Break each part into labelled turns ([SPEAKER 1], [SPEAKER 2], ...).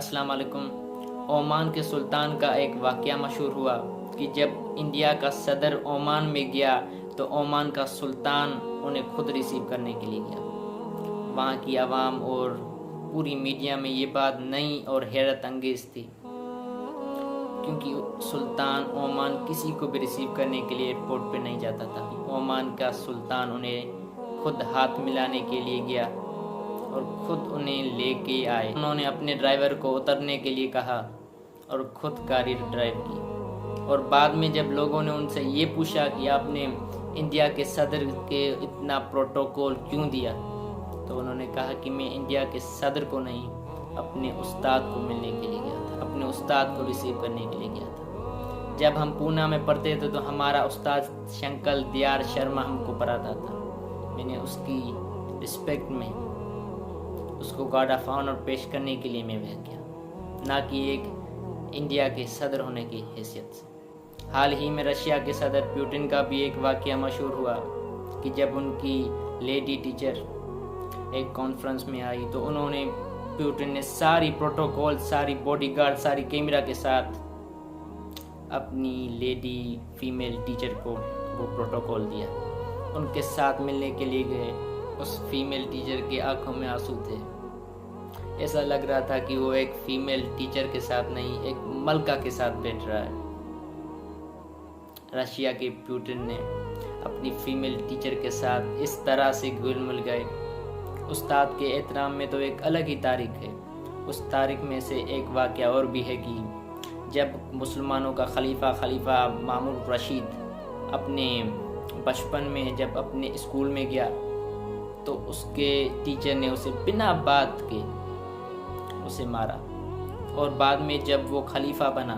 [SPEAKER 1] السلام علیکم۔ عمان کے سلطان کا ایک واقعہ مشہور ہوا کہ جب انڈیا کا صدر عمان میں گیا تو عمان کا سلطان انہیں خود ریسیو کرنے کے لیے گیا۔ وہاں کی عوام اور پوری میڈیا میں یہ بات نئی اور حیرت انگیز تھی، کیونکہ سلطان عمان کسی کو بھی ریسیو کرنے کے لیے ایئرپورٹ پہ نہیں جاتا تھا۔ عمان کا سلطان انہیں خود ہاتھ ملانے کے لیے گیا اور خود انہیں لے کے آئے۔ انہوں نے اپنے ڈرائیور کو اترنے کے لیے کہا اور خود گاڑی ڈرائیو کی، اور بعد میں جب لوگوں نے ان سے یہ پوچھا کہ آپ نے انڈیا کے صدر کے اتنا پروٹوکول کیوں دیا، تو انہوں نے کہا کہ میں انڈیا کے صدر کو نہیں، اپنے استاد کو ملنے کے لیے گیا تھا، اپنے استاد کو ریسیو کرنے کے لیے گیا تھا۔ جب ہم پونا میں پڑھتے تھے تو ہمارا استاد شنکل دیار شرما ہم کو پڑھاتا تھا۔ میں نے اس کی رسپیکٹ میں اس کو گارڈ آف آنر پیش کرنے کے لیے میں گیا، نہ کہ ایک انڈیا کے صدر ہونے کی حیثیت سے۔ حال ہی میں رشیا کے صدر پیوٹن کا بھی ایک واقعہ مشہور ہوا کہ جب ان کی لیڈی ٹیچر ایک کانفرنس میں آئی تو انہوں نے پیوٹن نے ساری پروٹوکول، ساری باڈی گارڈ، ساری کیمرہ کے ساتھ اپنی لیڈی فیمیل ٹیچر کو وہ پروٹوکول دیا۔ ان کے ساتھ ملنے کے لیے گئے، اس فیمیل ٹیچر کی آنکھوں میں آنسو تھے۔ ایسا لگ رہا تھا کہ وہ ایک فیمیل ٹیچر کے ساتھ نہیں، ایک ملکہ کے ساتھ بیٹھ رہا ہے۔ رشیا کے پیوٹن نے اپنی فیمیل ٹیچر کے ساتھ اس طرح سے گل مل گئے۔ استاد کے احترام میں تو ایک الگ ہی تاریخ ہے۔ اس تاریخ میں سے ایک واقعہ اور بھی ہے کہ جب مسلمانوں کا خلیفہ مامون رشید اپنے بچپن میں جب اپنے اسکول میں گیا تو اس کے ٹیچر نے اسے بنا بات کے اسے مارا، اور بعد میں جب وہ خلیفہ بنا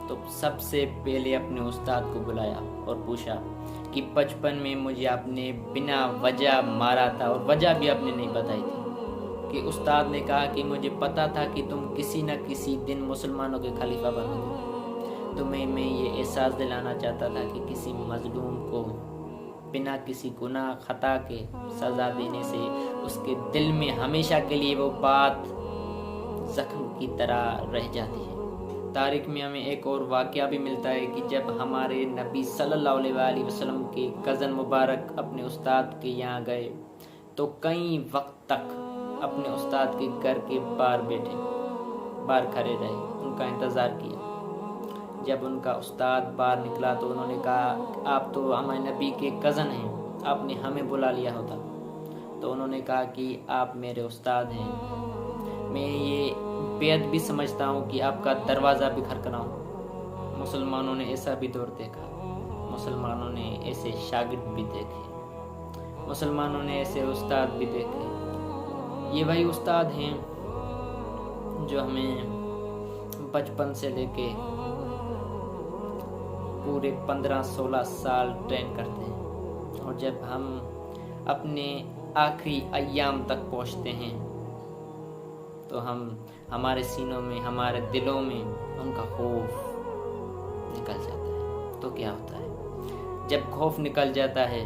[SPEAKER 1] تو سب سے پہلے اپنے استاد کو بلایا اور پوچھا کہ بچپن میں مجھے آپ نے بنا وجہ مارا تھا، اور وجہ بھی آپ نے نہیں بتائی تھی۔ کہ استاد نے کہا کہ مجھے پتا تھا کہ تم کسی نہ کسی دن مسلمانوں کے خلیفہ بنو گے، تو میں یہ احساس دلانا چاہتا تھا کہ کسی مظلوم کو بنا کسی گناہ خطا کے سزا دینے سے اس کے دل میں ہمیشہ کے لیے وہ بات زخم کی طرح رہ جاتی ہے۔ تاریخ میں ہمیں ایک اور واقعہ بھی ملتا ہے کہ جب ہمارے نبی صلی اللہ علیہ وآلہ وسلم کے کزن مبارک اپنے استاد کے یہاں گئے تو کئی وقت تک اپنے استاد کے گھر کے باہر کھڑے رہے، ان کا انتظار کیا۔ جب ان کا استاد باہر نکلا تو انہوں نے کہا آپ تو ہمارے نبی کے کزن ہیں، آپ نے ہمیں بلا لیا ہوتا۔ تو انہوں نے کہا کہ آپ میرے استاد ہیں، میں یہ بیعت بھی سمجھتا ہوں کہ آپ کا دروازہ بھی کھٹکھٹاؤں۔ مسلمانوں نے ایسا بھی دور دیکھا، مسلمانوں نے ایسے شاگرد بھی دیکھے، مسلمانوں نے ایسے استاد بھی دیکھے۔ یہ وہی استاد ہیں جو ہمیں بچپن سے لے کے پورے 15-16 سال ٹرین کرتے ہیں، اور جب ہم اپنے آخری ایام تک پہنچتے ہیں تو ہمارے سینوں میں، ہمارے دلوں میں ان کا خوف نکل جاتا ہے۔ تو کیا ہوتا ہے جب خوف نکل جاتا ہے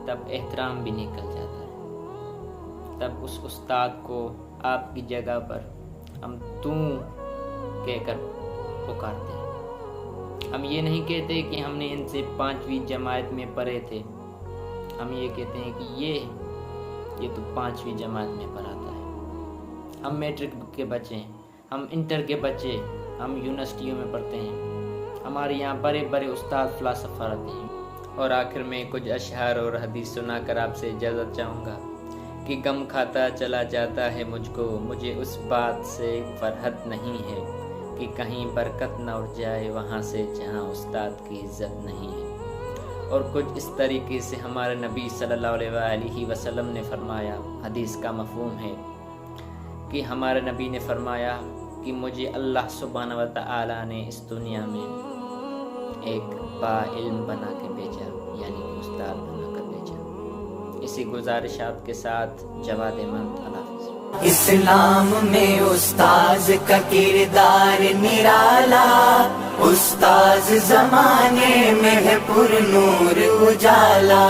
[SPEAKER 1] تب احترام بھی نکل جاتا ہے، تب اس استاد کو آپ کی جگہ پر ہم تو کہہ کر پکارتے ہیں۔ ہم یہ نہیں کہتے کہ ہم نے ان سے 5ویں جماعت میں پڑھے تھے، ہم یہ کہتے ہیں کہ یہ تو 5ویں جماعت میں پڑھاتا ہے۔ ہم میٹرک کے بچے ہیں، ہم انٹر کے بچے، ہم یونیورسٹیوں میں پڑھتے ہیں، ہمارے یہاں بڑے بڑے استاد فلاسفہ رہتے ہیں۔ اور آخر میں کچھ اشعار اور حدیث سنا کر آپ سے اجازت چاہوں گا کہ غم کھاتا چلا جاتا ہے مجھ کو، مجھے اس بات سے فرحت نہیں ہے کہ کہیں برکت نہ اٹھ جائے وہاں سے جہاں استاد کی عزت نہیں ہے۔ اور کچھ اس طریقے سے ہمارے نبی صلی اللہ علیہ وآلہ وسلم نے فرمایا، حدیث کا مفہوم ہے کہ ہمارے نبی نے فرمایا کہ مجھے اللہ سبحانہ و تعالی نے اس دنیا میں ایک با علم بنا کے بھیجا، یعنی کہ استاد بنا کر بھیجا۔ اسی گزارشات کے ساتھ جواد احمد، اللہ حافظ۔
[SPEAKER 2] اسلام میں استاذ کا کردار نرالا، استاذ زمانے میں ہے پر نور اجالا۔